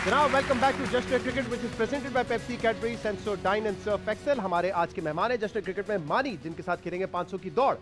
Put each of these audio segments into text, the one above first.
जनाब welcome back to just cricket which is presented by Pepsi, Cadbury, Sensodyne and Surf Excel. हमारे आज के मेहमान हैं जस्ट क्रिकेट में मानी, जिनके साथ खेलेंगे 500 की दौड़।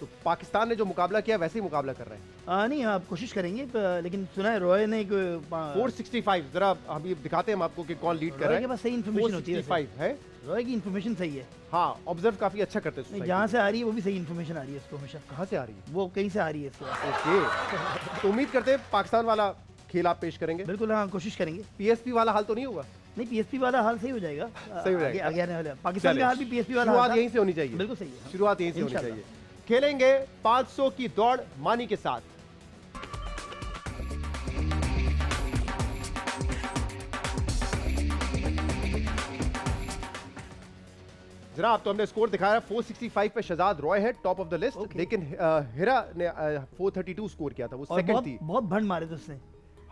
तो पाकिस्तान ने जो मुकाबला किया वैसे ही मुकाबला कर रहे हैं। नहीं, आप कोशिश करेंगे, लेकिन सुना है रॉय ने 465। जरा अभी दिखाते हैं हम आपको कि कौन लीड कर रहा है। रॉय के पास सही इन्फॉर्मेशन होती है। 465 है, रॉय की इन्फॉर्मेशन सही है। हाँ, ऑब्जर्व काफी अच्छा करते हैं। जहाँ से आ रही है वो भी सही इन्फॉर्मेशन आ रही है उसको हमेशा। कहाँ से आ रही है? वो कहीं से आ रही है इसको। ओके, तो उम्मीद करते हैं पाकिस्तान वाला खेल आप पेश करेंगे। बिल्कुल, हाँ, कोशिश करेंगे। पीएसपी वाला हाल तो नहीं होगा? नहीं, पीएसपी वाला हाल सही हो जाएगा। सही हो जाएगा। आगे आने वाले पाकिस्तान का हाल भी पीएसपी वाला शुरुआत यहीं से होनी चाहिए। बिल्कुल सही है, शुरुआत यहीं से होनी चाहिए। खेलेंगे 500 की दौड़ मानी के साथ। जनाब, तो हमने स्कोर दिखाया है 465 पे शहजाद रॉय है टॉप ऑफ द लिस्ट, लेकिन हिरा ने 432 स्कोर किया था, वो सेकंड थी। बहुत भंड मारे थे उसने।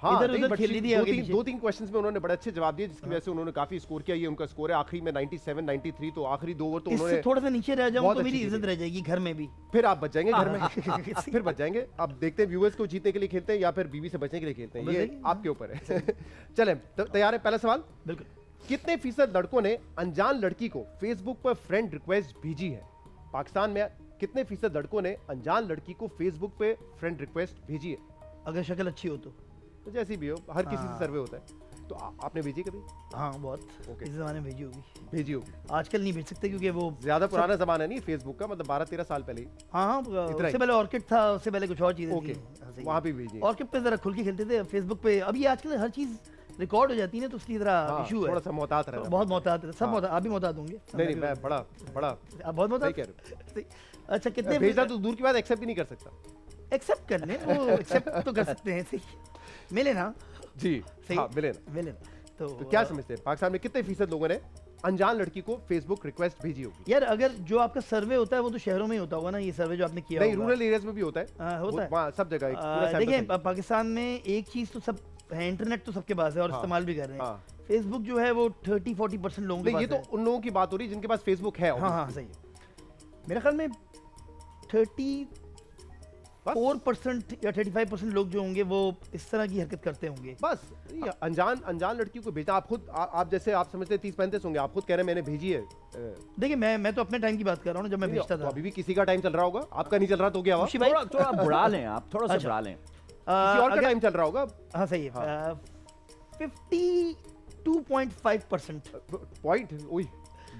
हाँ, इधर उधर खेल ली थी। दो तीन क्वेश्चंस में उन्होंने बड़े अच्छे जवाब दिए, जिसकी वजह से उन्होंने काफी स्कोर किया। ये उनका स्कोर है आखिरी में 97 93। तो आखिरी 2 ओवर तो उन्होंने थोड़ा सा नीचे रह जाऊं तो मेरी इज्जत रह जाएगी घर में भी। फिर आप बच जाएंगे घर में। फिर बच जाएंगे। अब देखते हैं व्यूअर्स को जीतने के लिए खेलते हैं या फिर बीवी से बचने के लिए खेलते हैं, ये आपके ऊपर है। चलें, तैयार है? पहला सवाल, बिल्कुल। कितने फीसद लड़कों ने अनजान लड़की को फेसबुक पर फ्रेंड रिक्वेस्ट भेजी है? पाकिस्तान में कितने फीसद लड़कों ने अनजान लड़की को फेसबुक पे फ्रेंड रिक्वेस्ट भेजी है? अगर शक्ल अच्छी हो तो जैसी भी हो, हर किसी से सर्वे होता है। तो आपने भेजी कभी? हाँ, बहुत। इस जमाने में भेजी होगी। भेजी होगी। आजकल नहीं भेज सकते क्योंकि वो ज्यादा पुराना जमाना नहीं फेसबुक का, मतलब 12-13 साल पहले। हाँ, उससे पहले ऑर्किड था, उससे पहले कुछ और चीजें थी। वहाँ भी भेजी। ऑर्किड पे जरा खुल के खेलते थे, फेसबुक पे अभी आजकल हर चीज रिकॉर्ड हो जाती है ना, तो उसकी तरह इशू है। थोड़ा सा मोहतात रहना। बहुत मोहतात है, सब मोहतात। आप भी मोहतात होंगे। नहीं, मैं बड़ा आप बहुत मोहतात कह रहे। अच्छा, कितने भेजना तो दूर की बात, एक्सेप्ट भी नहीं कर सकता। एक्सेप्ट कर लें, वो एक्सेप्ट तो कर सकते हैं। सही मिले ना जी, हाँ, मिले ना। तो क्या समझते हैं पाकिस्तान में कितने फीसद लोगों ने अनजान लड़की को फेसबुक रिक्वेस्ट भेजी होगी? यार, अगर जो आपका सर्वे होता है वो तो शहरों में ही होता होगा ना, ये सर्वे जो आपने किया? नहीं, रूरल एरियाज में भी होता है। होता है सब जगह। देखिए, पाकिस्तान में एक चीज तो सब है, इंटरनेट तो सबके पास है और इस्तेमाल भी कर रहे हैं। फेसबुक जो है वो 30-40% लोगों के पास है। ये तो उन लोगों की बात हो रही है जिनके पास फेसबुक है। हाँ, सही है। मेरे ख्याल में 34% या 35% लोग जो होंगे वो इस तरह की हरकत करते होंगे। बस अनजान लड़कियों को भेजना। आप खुद, आप जैसे आप समझते 30-35 होंगे, आप खुद कह रहे हैं मैंने भेजी है। देखिए, मैं तो अपने टाइम की बात कर रहा हूँ जब मैं भेजता था। अभी भी किसी का टाइम चल रहा होगा, आपका नहीं चल रहा तो क्या? थोड़ा बढ़ा लें, आप थोड़ा सा बढ़ा लें। किसी और का टाइम चल रहा होगा। हाँ, सही है। 52.5% पॉइंट।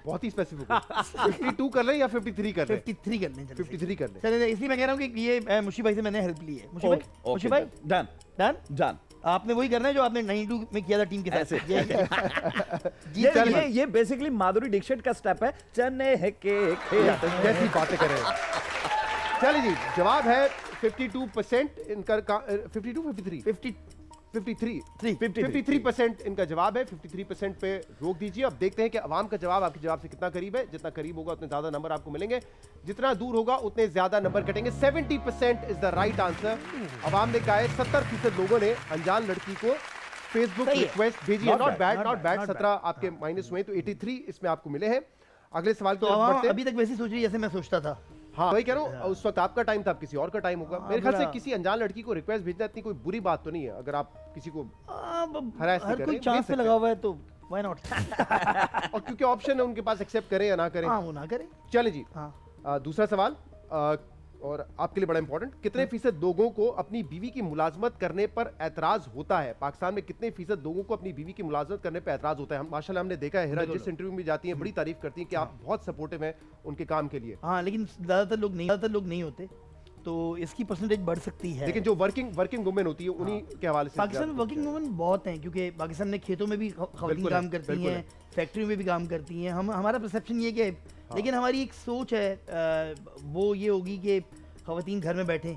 बहुत ही स्पेसिफिक। 52 कर लें या 53 कर लें? 53 कर लें। 53 कर लें। चलिए, इसलिए मैं कह रहा हूँ कि ये मुशी भाई से मैंने हेल्प ली है। मुशी भाई डन। आपने वही करना है जो आपने 92 में किया था टीम के साथ। ये बेसिकली माधुरी दीक्षित का स्टेप है, चने है के जैसी बातें कर रहे हैं। चलिए जी, जवाब है 52% इनका। 53% इनका जवाब है। 53% पे रोक दीजिए। अब देखते हैं कि अवाम का जवाब आपके जवाब से कितना करीब है। जितना करीब होगा उतने ज्यादा नंबर आपको मिलेंगे, जितना दूर होगा उतने ज्यादा नंबर कटेंगे। 70% इज द राइट आंसर। अवाम ने कहा है 70% लोगों ने अनजान लड़की को फेसबुक रिक्वेस्ट भेजी है। Not bad. 17 आपके माइनस हुए, तो 83 इसमें आपको मिले हैं। अगले सवाल तो अभी तक वैसी सोच रही जैसे मैं सोचता था। हाँ, वही कह रहा हूँ, उस वक्त आपका टाइम था, किसी और का टाइम होगा। मेरे ख्याल से किसी अनजान लड़की को रिक्वेस्ट भेजना इतनी कोई बुरी बात तो नहीं है। अगर आप किसी को हर कोई चांस पे लगा हुआ है तो व्हाई नॉट। और क्योंकि ऑप्शन है उनके पास, एक्सेप्ट करें या ना करें। हाँ, वो ना करें। चले जी, दूसरा सवाल और आपके लिए बड़ा इंपॉर्टेंट। कितने फीसद लोगों को अपनी बीवी की मुलाजमत करने पर एतराज होता है? पाकिस्तान में कितने फीसद लोगों को अपनी बीवी की मुलाजमत करने पर एतराज होता है? हम माशाल्लाह हमने देखा है, हिरा जिस इंटरव्यू में जाती हैं बड़ी तारीफ करती हैं कि आप बहुत सपोर्टिव हैं उनके काम के लिए। हाँ, लेकिन ज्यादातर लोग नहीं होते, तो इसकी परसेंटेज बढ़ सकती है। लेकिन जो वर्किंग वुमेन होती है उन्हीं के हवाले से पाकिस्तान वर्किंग वुमेन बहुत हैं, क्योंकि पाकिस्तान में खेतों में भी खवातीन काम करती हैं, फैक्ट्रियों में भी काम करती हैं। हमारा परसेप्शन ये कि लेकिन हमारी एक सोच है वो ये होगी कि खवातीन घर में बैठे।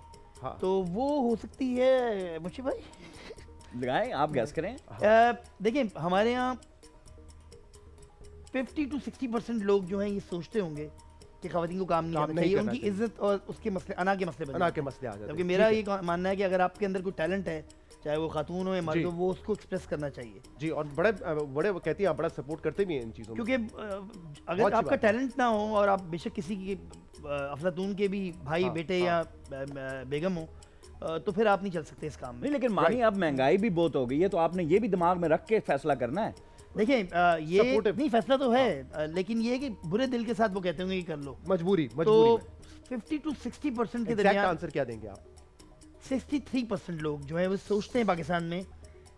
तो वो हो सकती है। मुझे भाई लगाएं, आप गैस करें। देखिए, हमारे यहाँ 50 to 60% लोग जो हैं ये सोचते होंगे कि खवातीन को काम नहीं आना चाहिए, उनकी इज्जत और उसके मसले अना के मसले आ जाते हैं। जबकि मेरा ये मानना है कि अगर आपके अंदर कोई टैलेंट है, चाहे वो खातून हो या मर्द हो, वो उसको एक्सप्रेस करना चाहिए जी। और बड़े वो कहती हैं, आप बड़ा सपोर्ट करते भी हैं इन चीज़ों में, क्योंकि अगर आपका टैलेंट ना हो और आप बेशक किसी की अफलातून के भी भाई बेटे या बेगम हो, तो फिर आप नहीं चल सकते इस काम में। नहीं, लेकिन मानिए अब महंगाई भी बहुत हो गई है, तो आपने ये भी दिमाग में रख के फैसला करना है। देखिए ये नहीं फैसला तो है, लेकिन ये कि बुरे दिल के साथ वो कहते होंगे कि कर लो, मजबूरी तो 50 to 60% के दरमियान आंसर क्या देंगे आप? 63% लोग जो है वो सोचते हैं पाकिस्तान में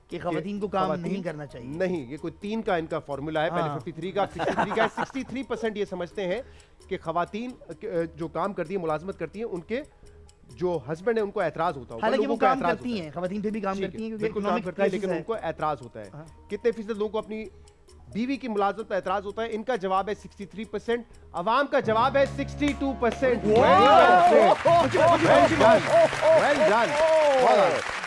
कि खवातीन को काम नहीं करना चाहिए। नहीं, ये कोई 3 का इनका फॉर्मूला है। पहले 53 का 63 का 63% ये समझते हैं कि खवातीन जो काम करती है, मुलाजमत करती है, उनके जो हस्बैंड है उनको ऐतराज होता है। हालांकि वो काम करती हैं, खवातीन पे भी काम करती हैं क्योंकि बिल्कुल काम करती है, लेकिन उनको ऐतराज होता है। कितने फीसद लोगों को अपनी बीवी की मुलाजमत पर ऐतराज होता है? इनका जवाब है 63%, अवाम का जवाब है 62%।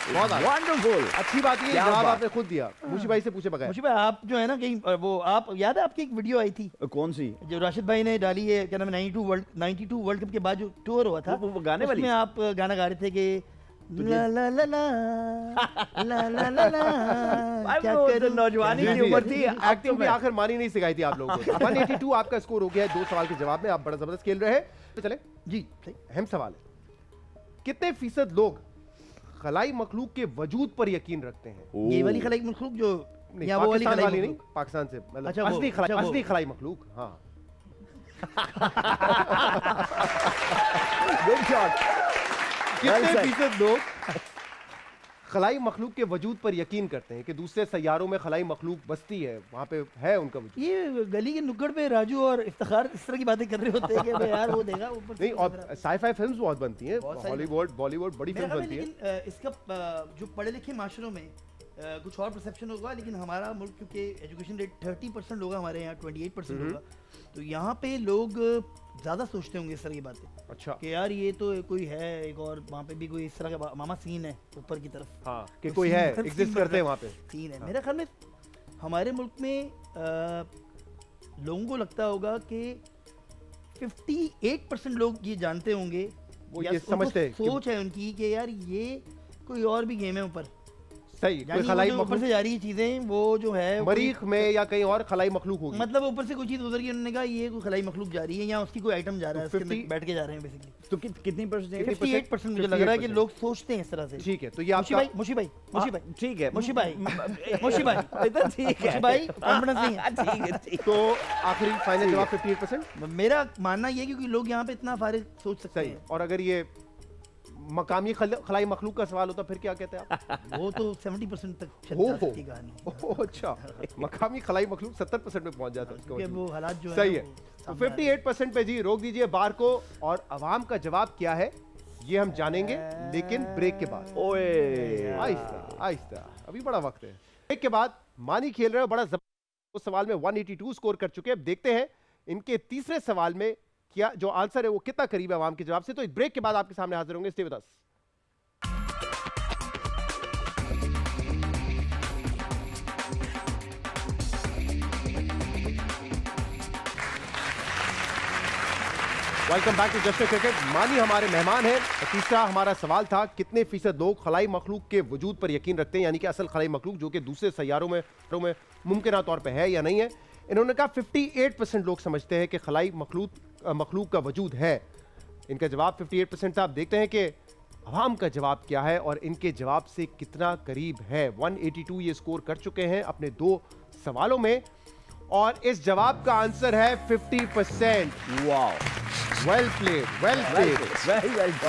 वंडरफुल, अच्छी बात है, जवाब आपने खुद दिया, मुशी भाई से पूछे बगैर। मुशी भाई आप जो है ना कहीं वो आप याद है आपकी एक वीडियो आई थी, कौन सी, जो राशिद भाई ने डाली है, क्या नाम है, 92 वर्ल्ड कप के बाद जो टूर हुआ था, वो गाने वाली, उसमें आप गाना गा रहे थे कि ला ला ला ला ला ला ला ला, क्या करूं, नौजवानी की उम्र थी, एक्टिंग भी आखिर मानी नहीं सिखाई थी आप लोगों को। 182 आपका स्कोर हो गया है 2 सवाल के जवाब में, आप बड़ा जबरदस्त खेल रहे हैं। तो चले जी, अहम सवाल है, कितने फीसद लोग खलाई मखलूक के वजूद पर यकीन रखते हैं? ये वाली खलाई मखलूक जो या वो वाली खलाई नहीं, पाकिस्तान से मतलब असली खलाई मखलूक। हाँ गुड शॉट। कितने फीसद लोग खलाई मखलूक के वजूद पर यकीन करते हैं कि दूसरे सैयारों में खलाई मखलूक बसती है, वहाँ पे है उनका वजूद? ये गली के नुक्कड़ पे राजू और इफ्तिखार इस तरह की बातें कर रहे होते हैं कि यार वो देगा ऊपर नहीं। और साई-फाई फिल्म्स बहुत बनती हैं, हॉलीवुड बॉलीवुड बड़ी फिल्म बनती है। लेकिन इसका जो पढ़े लिखे माशरों में कुछ और परसेप्शन होगा, लेकिन हमारा मुल्क क्योंकि एजुकेशन रेट 30% होगा, हमारे यहाँ 28% होगा, तो यहाँ पे लोग ज़्यादा सोचते होंगे इस तरह की बातें। अच्छा, कि यार ये तो कोई है एक और वहाँ पे भी कोई इस तरह का मामा सीन है ऊपर की तरफ, हाँ, कि कोई है, एग्जिस्ट करते हैं वहाँ पे, सीन है। मेरे ख्याल में हमारे मुल्क में लोगों को लगता होगा कि 58% लोग ये जानते होंगे, वो ये समझते हैं, सोच है उनकी कि यार ये कोई और भी गेम है ऊपर। सही, कोई खलाई ऊपर से जा रही चीजें वो जो है मरीख में या कहीं और खलाई मखलूक होगी, मतलब ऊपर से कोई चीज गुजर गई, उन्होंने कहा ये कोई खलाई मखलूक जा रही है या उसकी कोई आइटम जा रहा है, उसके बैठ के जा रहे हैं बेसिकली। तो कितनी परसेंट? 58% मुझे लग रहा है कि लोग सोचते हैं इस तरह से। ठीक है, तो ये आपका मुशी भाई ठीक है, मुशी भाई ठीक है भाई, कॉन्फिडेंस नहीं है, ठीक है। तो आखिरी फाइनल जवाब 58%। मेरा मानना ये क्योंकि लोग यहाँ पे इतना फारिग सोच सकते हैं। और अगर ये मकामी खलाई मखलूक का सवाल होता फिर क्या कहते हैं आप? वो तो 70% तक चली सकती कहानी। अच्छा, मकामी खलाई मखलूक 70% में पहुंच जाता है, वो हालात जो सही है। तो 58% पे जी रोक दीजिए बार को, और अवाम का जवाब क्या है ये हम जानेंगे, लेकिन ब्रेक के बाद। ओए आहिस्ता आहिस्ता, अभी बड़ा वक्त है। ब्रेक के बाद मानी खेल रहे हो बड़ा जबरदस्त सवाल में 182 स्कोर कर चुके हैं। देखते हैं इनके तीसरे सवाल में क्या जो आंसर है वो कितना करीब है अवाम के जवाब से। तो इस ब्रेक के बाद आपके सामने हाजिर होंगे, stay with us. Welcome back to just cricket. मानी हमारे मेहमान हैं। तीसरा हमारा सवाल था कितने फीसद लोग खलाई मखलूक के वजूद पर यकीन रखते हैं, यानी कि असल खलाई मखलूक जो कि दूसरे सैयारों में मुमकिन तौर पर है या नहीं है। इन्होंने कहा 58% लोग समझते हैं कि खलाई मखलूक का वजूद है। इनका जवाब 58% था। आप देखते हैं कि अवाम का जवाब क्या है और इनके जवाब से कितना करीब है। 182 ये स्कोर कर चुके हैं अपने 2 सवालों में, और इस जवाब का आंसर है 50%। Wow, well played, well played.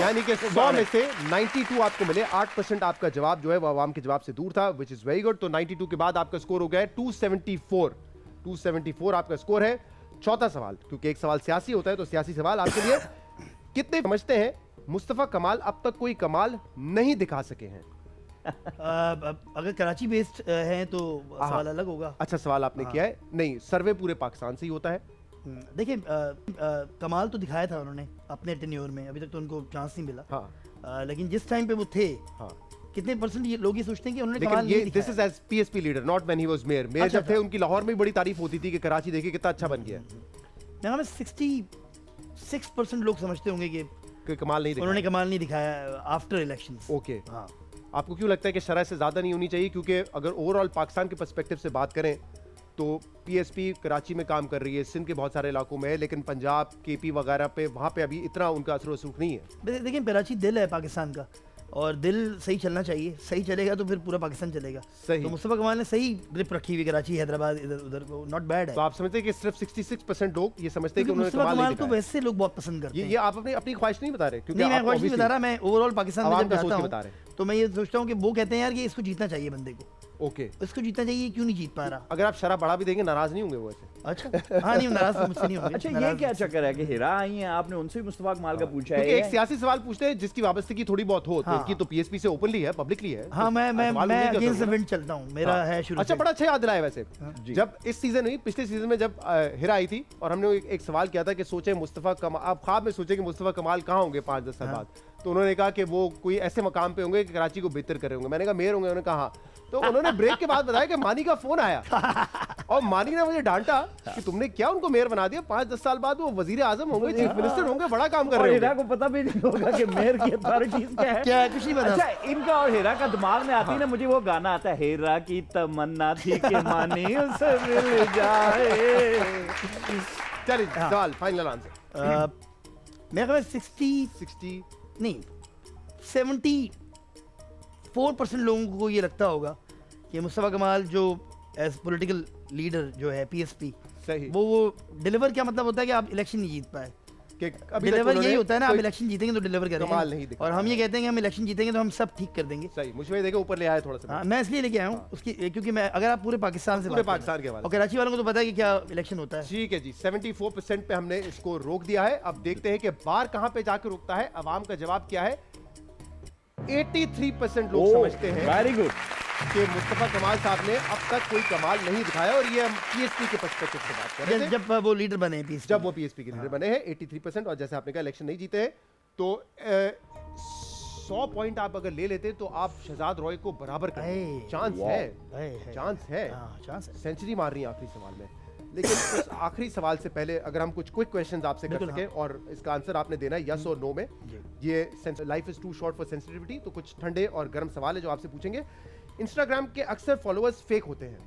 यानी कि 100 में से 92 आपको मिले, 8% आपका जवाब जो है वो अवाम के जवाब से दूर था, विच इज वेरी गुड। तो 92 के बाद आपका स्कोर हो गया है 274 आपका स्कोर है। चौथा सवाल, क्योंकि एक सवाल सियासी होता है तो सियासी सवाल आपके लिए, कितने समझते हैं मुस्तफा कमाल अब तक कोई कमाल नहीं दिखा सके हैं? अगर कराची बेस्ड हैं तो सवाल अलग होगा। अच्छा, सवाल आपने किया है? नहीं, सर्वे पूरे पाकिस्तान से ही होता है। देखिए कमाल तो दिखाया था उन्होंने अपने टेन्योर में, अभी तक तो उनको चांस नहीं मिला। हाँ। लेकिन जिस टाइम पे वो थे, हाँ, कितने परसेंट ये लोग ये सोचते हैं कि उन्होंने कमाल नहीं दिखाया। This is as PSP leader, not when he was mayor. Mayor जब थे उनकी लाहौर में बड़ी तारीफ होती थी कि कराची देखिए कितना अच्छा बन गया। मेरे में 66% लोग समझते होंगे कि कमाल नहीं दिखाया, उन्होंने कमाल नहीं दिखाया आफ्टर इलेक्शंस। ओके, हाँ। आपको क्यों लगता है कि शरह से ज्यादा नहीं होनी चाहिए? क्योंकि अगर ओवरऑल पाकिस्तान के पर्सपेक्टिव से बात करें तो पीएसपी कराची में काम कर रही है, सिंध के बहुत सारे इलाकों में है, लेकिन पंजाब, केपी वगैरह पे वहाँ पे अभी इतना उनका असर वसूख नहीं है। देखिए कराची दिल है पाकिस्तान का, और दिल सही चलना चाहिए, सही चलेगा तो फिर पूरा पाकिस्तान चलेगा। सही। तो मुस्तफा कमाल ने सही ग्रिप रखी हुई कराची हैदराबाद इधर उधर को, नॉट बैड है। तो आप समझते हैं कि सिर्फ 66% लोग ये समझते हैं कि उन्होंने मुस्तफा कमाल को वैसे लोग बहुत पसंद करते हैं। ये आप अपनी ख्वाहिश नहीं बता रहे, क्योंकि मैं ख्वाहिश नहीं बता रहा, मैं ओवरऑल पाकिस्तान में जब जाता हूं तो मैं ये सोचता हूं कि वो कहते हैं यार कि इसको जीतना चाहिए बंदे को। ओके, इसको जीतना चाहिए, क्यों नहीं जीत पा रहा? अगर आप शराब बढ़ा भी देंगे नाराज नहीं होंगे वो ऐसे? अच्छा हाँ, नहीं नाराज तो मुझसे नहीं होंगे। अच्छा ये क्या चक्कर है कि हिरा आई हैं, आपने उनसे भी मुस्तफा कमाल का पूछा है? क्योंकि एक सियासी सवाल पूछते हैं जिसकी वाबस्तगी थोड़ी बहुत हो, तो इनकी तो पीएसपी से ओपनली है, पब्लिकली है। हाँ, मैं अगेंस्ट द विंड चलता हूं, मेरा है शुरू से। अच्छा, बड़ा अच्छा याद दिलाया वैसे। जब इस सीजन हुई, पिछले सीजन में जब हिरा आई थी और हमने एक सवाल किया था कि सोचे मुस्तफा कमाल, आप ख्वाब में सोचे कि मुस्तफा कमाल कहाँ होंगे 5-10 साल बाद, तो उन्होंने कहा कि वो कोई ऐसे मकाम पे होंगे कि कराची को बेहतर करे होंगे। मैंने कहा मेयर होंगे, उन्होंने कहा। तो उन्होंने ब्रेक के बाद बताया कि मानी का फोन आया और मानी ने मुझे डांटा कि तुमने क्या उनको मेयर बना दिया, 5-10 साल बाद वो वजीर आजम होंगे, चीफ मिनिस्टर होंगे, बड़ा काम कर रहे हैं। हिरा को पता भी नहीं होगा कि मेयर की अथॉरिटीज क्या है, क्या कुछ नहीं पता। अच्छा, इनका और हिरा का दिमाग में आती है ना, मुझे वो गाना आता है, हिरा की तमन्ना थी कि मानी उसे मिल जाए। चलिए सवाल फाइनल आंसर। मेरे ख्याल 60 नहीं 74% लोगों को ये लगता होगा कि मुस्तफा कमाल जो एज पॉलिटिकल लीडर जो है पीएसपी, सही, वो डिलीवर क्या मतलब होता है कि आप इलेक्शन नहीं जीत पाए। डिलीवर यही होता है ना, आप इलेक्शन जीतेंगे तो डिलीवर करेंगे, और हम ये कहते हैं कि हम इलेक्शन जीतेंगे तो हम सब ठीक कर देंगे। सही, मुझे देखे ऊपर ले आया थोड़ा सा। मैं इसलिए लेके आया हूँ उसकी, क्योंकि मैं अगर आप पूरे पाकिस्तान से, पूरे पाकिस्तान के और कराची वालों को तो पता है कि क्या इलेक्शन होता है। ठीक है जी, 74% पे हमने इसको रोक दिया है। अब देखते हैं कि बार कहाँ पे जाकर रुकता है, अवाम का जवाब क्या है। 83% लोग समझते हैं वेरी गुड कि मुस्तफा कमाल साहब ने अब तक कोई कमाल नहीं दिखाया, और ये हम पीएसपी के पर्सपेक्टिव से बात कर रहे हैं। जब वो लीडर बने पीएसपी, जब वो पीएसपी के लीडर बने हैं 83%, और जैसे आपने कहा इलेक्शन नहीं जीते हैं, तो 100 पॉइंट आप अगर ले लेते तो आप शहजाद रॉय को बराबर कर, चांस है, चांस है। सेंचुरी मार रही है आखिरी सवाल में। लेकिन उस आखिरी सवाल से पहले अगर हम कुछ क्विक क्वेश्चंस आपसे कर सके, और इसका आंसर आपने देना है यस और नो में। ये life is too short for sensitivity, तो कुछ ठंडे और गर्म सवाल है जो आपसे पूछेंगे। इंस्टाग्राम के अक्सर फॉलोअर्स फेक होते हैं?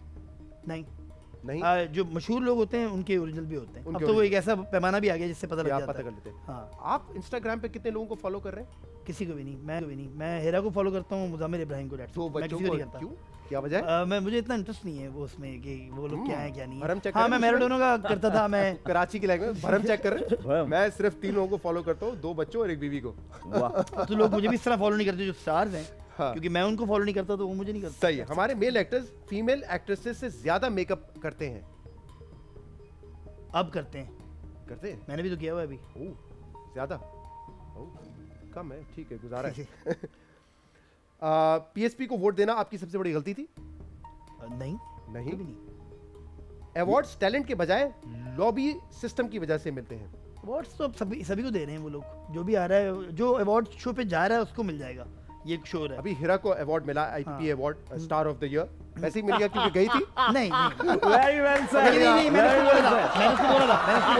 नहीं, जो मशहूर लोग होते हैं उनके ओरिजिनल भी होते हैं। अब तो वो एक ऐसा पैमाना भी आ गया जिससे पता लग जाता है, पता कर लेते हैं। हाँ। आप इंस्टाग्राम पे कितने लोगों को फॉलो कर रहे हैं? किसी को भी नहीं, मैं हिरा को फॉलो करता हूँ, मुजामिर इब्राहिम को। तो बच्चों को क्यों, क्या वजह है? मैं मुझे इतना इंटरेस्ट नहीं है वो उसमें कि वो लोग क्या है क्या नहीं है। हाँ, मैं मैराडोना का करता था, मैं कराची की लैंग्वेज भरम चेक कर रहे हैं। मैं सिर्फ 3 लोगों को फॉलो करता हूँ, 2 बच्चों और 1 बीवी को। तो लोग मुझे भी इस तरह फॉलो नहीं करते जो स्टार्स हैं। हाँ। क्योंकि मैं उनको फॉलो नहीं करता तो वो मुझे नहीं करता। सही है। हमारे मेल एक्टर्स फीमेल एक्ट्रेसेस से ज्यादा मेकअप करते हैं? अब करते हैं, मैंने भी तो किया हुआ है अभी। ज्यादा कम है, ठीक है, गुजारा है। पीएसपी को वोट देना आपकी सबसे बड़ी गलती थी? नहीं। अवार्ड्स टैलेंट के बजाय लॉबी सिस्टम की वजह से मिलते हैं। अवार्ड्स तो सभी को दे रहे हैं वो लोग, जो भी आ रहा है, जो अवार्ड शो पे जा रहा है उसको मिल जाएगा। ये एक शोर है। अभी हिरा को अवार्ड मिला, IPP award, star of the year, वैसे ही मिल गया क्योंकि गई थी। नहीं, वेरी वेल सर। नहीं, मैंने उसको बोला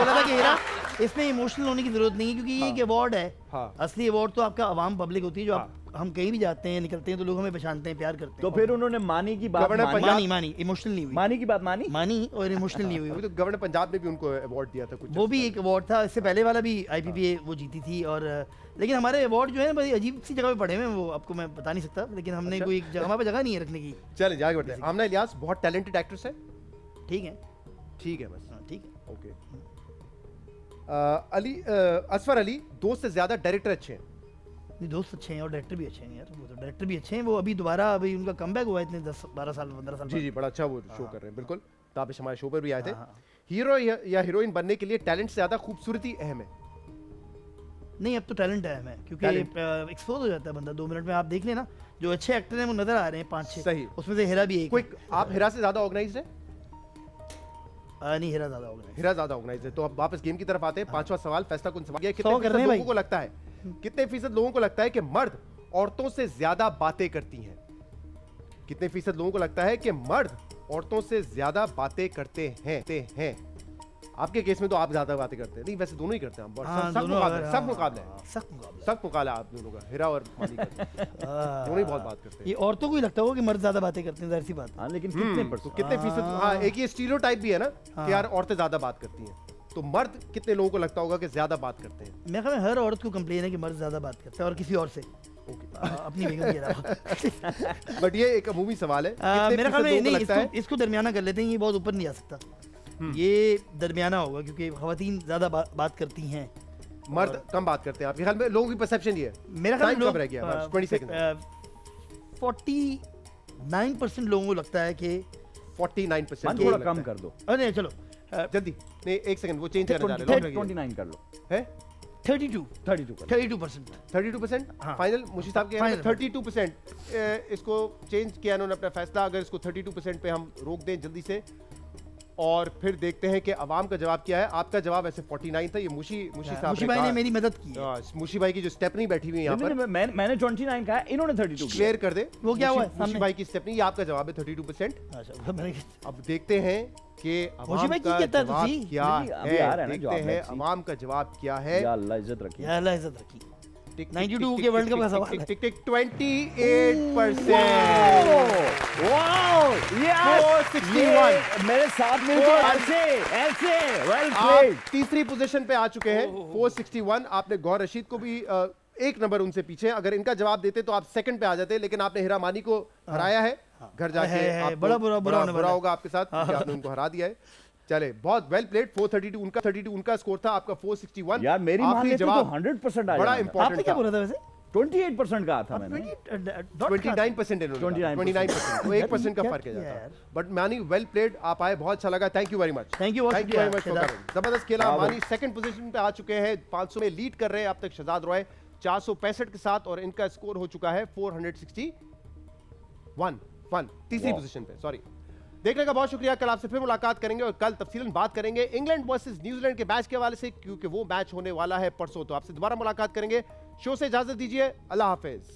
था कि हिरा, इसमें इमोशनल होने की जरूरत नहीं है, क्योंकि ये एक अवार्ड है। असली अवार्ड तो आपका आवाम पब्लिक होती है, जो हम कहीं भी जाते हैं, निकलते हैं तो लोग हमें पहचानते हैं, प्यार करते हैं। तो फिर उन्होंने मानी की बात मानी, इमोशनल नहीं हुई। मानी की बात मानी और इमोशनल नहीं हुई। अभी तो गवर्नर पंजाब ने भी उनको अवार्ड दिया था कुछ, वो भी एक अवार्ड था। इससे पहले वाला भी IPP वो जीती थी। और लेकिन हमारे अवार्ड जो है बड़ी अजीब सी जगह पे पड़े हुए हैं, वो आपको मैं बता नहीं सकता, लेकिन हमने कोई जगह पे जगह नहीं है रखने की। चलिए आगे बढ़ते हैं। आमना इलियास बहुत टैलेंटेड एक्ट्रेस है? ठीक है बस, ठीक है, ओके। असफर अली दोस्त से ज्यादा डायरेक्टर अच्छे हैं? दोस्त अच्छे हैं और डायरेक्टर भी अच्छे हैं यार। वो तो डायरेक्टर भी अच्छे हैं। वो अभी दोबारा उनका कमबैक हुआ है इतने 10-12 साल 15 साल। जी, बड़ा अच्छा वो शो कर रहे हैं। बिल्कुल, ताबिश हमारे शो पर भी आए थे। हीरो या हीरोइन बनने के लिए टैलेंट से ज्यादा खूबसूरती अहम है? नहीं, अब तो टैलेंट अहम है, क्योंकि एक्सपोज हो जाता है बंदा 2 मिनट में। आप देख लेना, जो अच्छे एक्टर हैं वो नजर आ रहे हैं 5-6। सही, उसमें से हिरा भी एक। क्विक, आप हिरा से ज्यादा ऑर्गेनाइज्ड है? नहीं, हिरा ज्यादा ऑर्गेनाइज्ड है। तो अब वापस गेम की तरफ आते हैं। 5वां सवाल फैसला कुन सवाल। कितने लोगों को लगता है, कितने फीसद लोगों को लगता है कि मर्द औरतों से ज्यादा बातें करती हैं? कितने फीसद लोगों को लगता है कि मर्द औरतों से ज्यादा बातें करते हैं? आपके केस में तो आप ज्यादा बातें करते हैं। नहीं, वैसे दोनों ही करते हैं हम। सब मुकाबला आप दोनों का, हिरा और मानी का। दोनों ही बहुत बात करते हैं। ये औरतों को ही लगता होगा कि मर्द ज्यादा बातें करते हैं, जाहिर सी बात। लेकिन कितने फीसद? हाँ, एक ये स्टीरियोटाइप भी है ना कि यार औरतें ज्यादा बात करती हैं। तो मर्द कितने लोगों को लगता होगा कि ज्यादा बात करते हैं? मेरे ख्याल में हर औरत को कंप्लेन है कि मर्द ज्यादा बात करता है, और किसी और से। अपनी बेगम के अलावा। बट ये एक अमूमी सवाल है, मेरा ख्याल में नहीं, लगता है इसको दरमियाना कर लेते हैं, ये बहुत ऊपर नहीं आ सकता, ये दरमियाना होगा क्योंकि खवातीन ज्यादा बात करती हैं, मर्द कम बात करते हैं। आपके ख्याल में लोगों की परसेप्शन ये है? मेरा ख्याल में 20 सेकंड 49% लोगों को लगता है कि 49% थोड़ा कम कर दो। अरे चलो जल्दी, नहीं एक सेकंड, वो चेंज करने जा रहे हैं। 29 कर लो। है 32%। हाँ। फाइनल मुशीद साहब के 32%। इसको चेंज किया इन्होंने अपना फैसला। अगर इसको 32% पे हम रोक दें जल्दी से, और फिर देखते हैं कि अवाम का जवाब क्या है। आपका जवाब ऐसे 49 था। ये मुशी साहब भाई ने मेरी मदद की है। मुशी भाई की जो स्टेपनी बैठी हुई है यहाँ पर, मैंने 29 कहा, इन्होंने 32 क्लियर कर दे। वो क्या हुआ? मुशी भाई की स्टेपनी, ये आपका जवाब है 32%। अब देखते हैं कि अवाम का जवाब क्या है। देखते हैं अवाम का जवाब क्या है। या अल्लाह इज्जत रखिए, या अल्लाह इज्जत रखिए। 92 के वर्ल्ड कप का सवाल है। टिक टिक 28%। वाओ, 461 मेरे साथ मिलकर ऐसे वेल प्लेड। तीसरी पोजीशन पे आ चुके हैं 461। आपने गौर रशीद को भी एक नंबर उनसे पीछे। अगर इनका जवाब देते तो आप सेकंड पे आ जाते, लेकिन आपने हिरामानी को हराया है। घर जाके बड़ा बुरा होगा आपके साथ कि आपने उनको हरा दिया है। चले, बहुत वेल प्लेड। 432 उनका, 32 उनका स्कोर था, आपका 461। यार मेरी आखिरी जवाब 100% आ बड़ा इंपॉर्टेंट। आपने क्या बोला था वैसे? 28% कहा था मैंने। 29% इन्होंने 29%, तो 1% का फर्क है जाता। बट मानी वेल प्लेड, आप आए, बहुत अच्छा लगा। Thank you very much. Thank you very much. जबरदस्त खेला। मानी सेकंड पोजीशन पे आ चुके हैं, 500 में लीड कर रहे हैं अब तक शहजाद रॉय 465 के साथ, और इनका स्कोर हो चुका है 461। तीसरी पोजीशन पे। सॉरी, देखने का बहुत शुक्रिया। कल आपसे फिर मुलाकात करेंगे और कल तफसीलन बात करेंगे इंग्लैंड वर्सेस न्यूजीलैंड के मैच के हवाले से, क्योंकि वो मैच होने वाला है परसों। तो आपसे दोबारा मुलाकात करेंगे। शो से इजाजत दीजिए, अल्लाह हाफिज।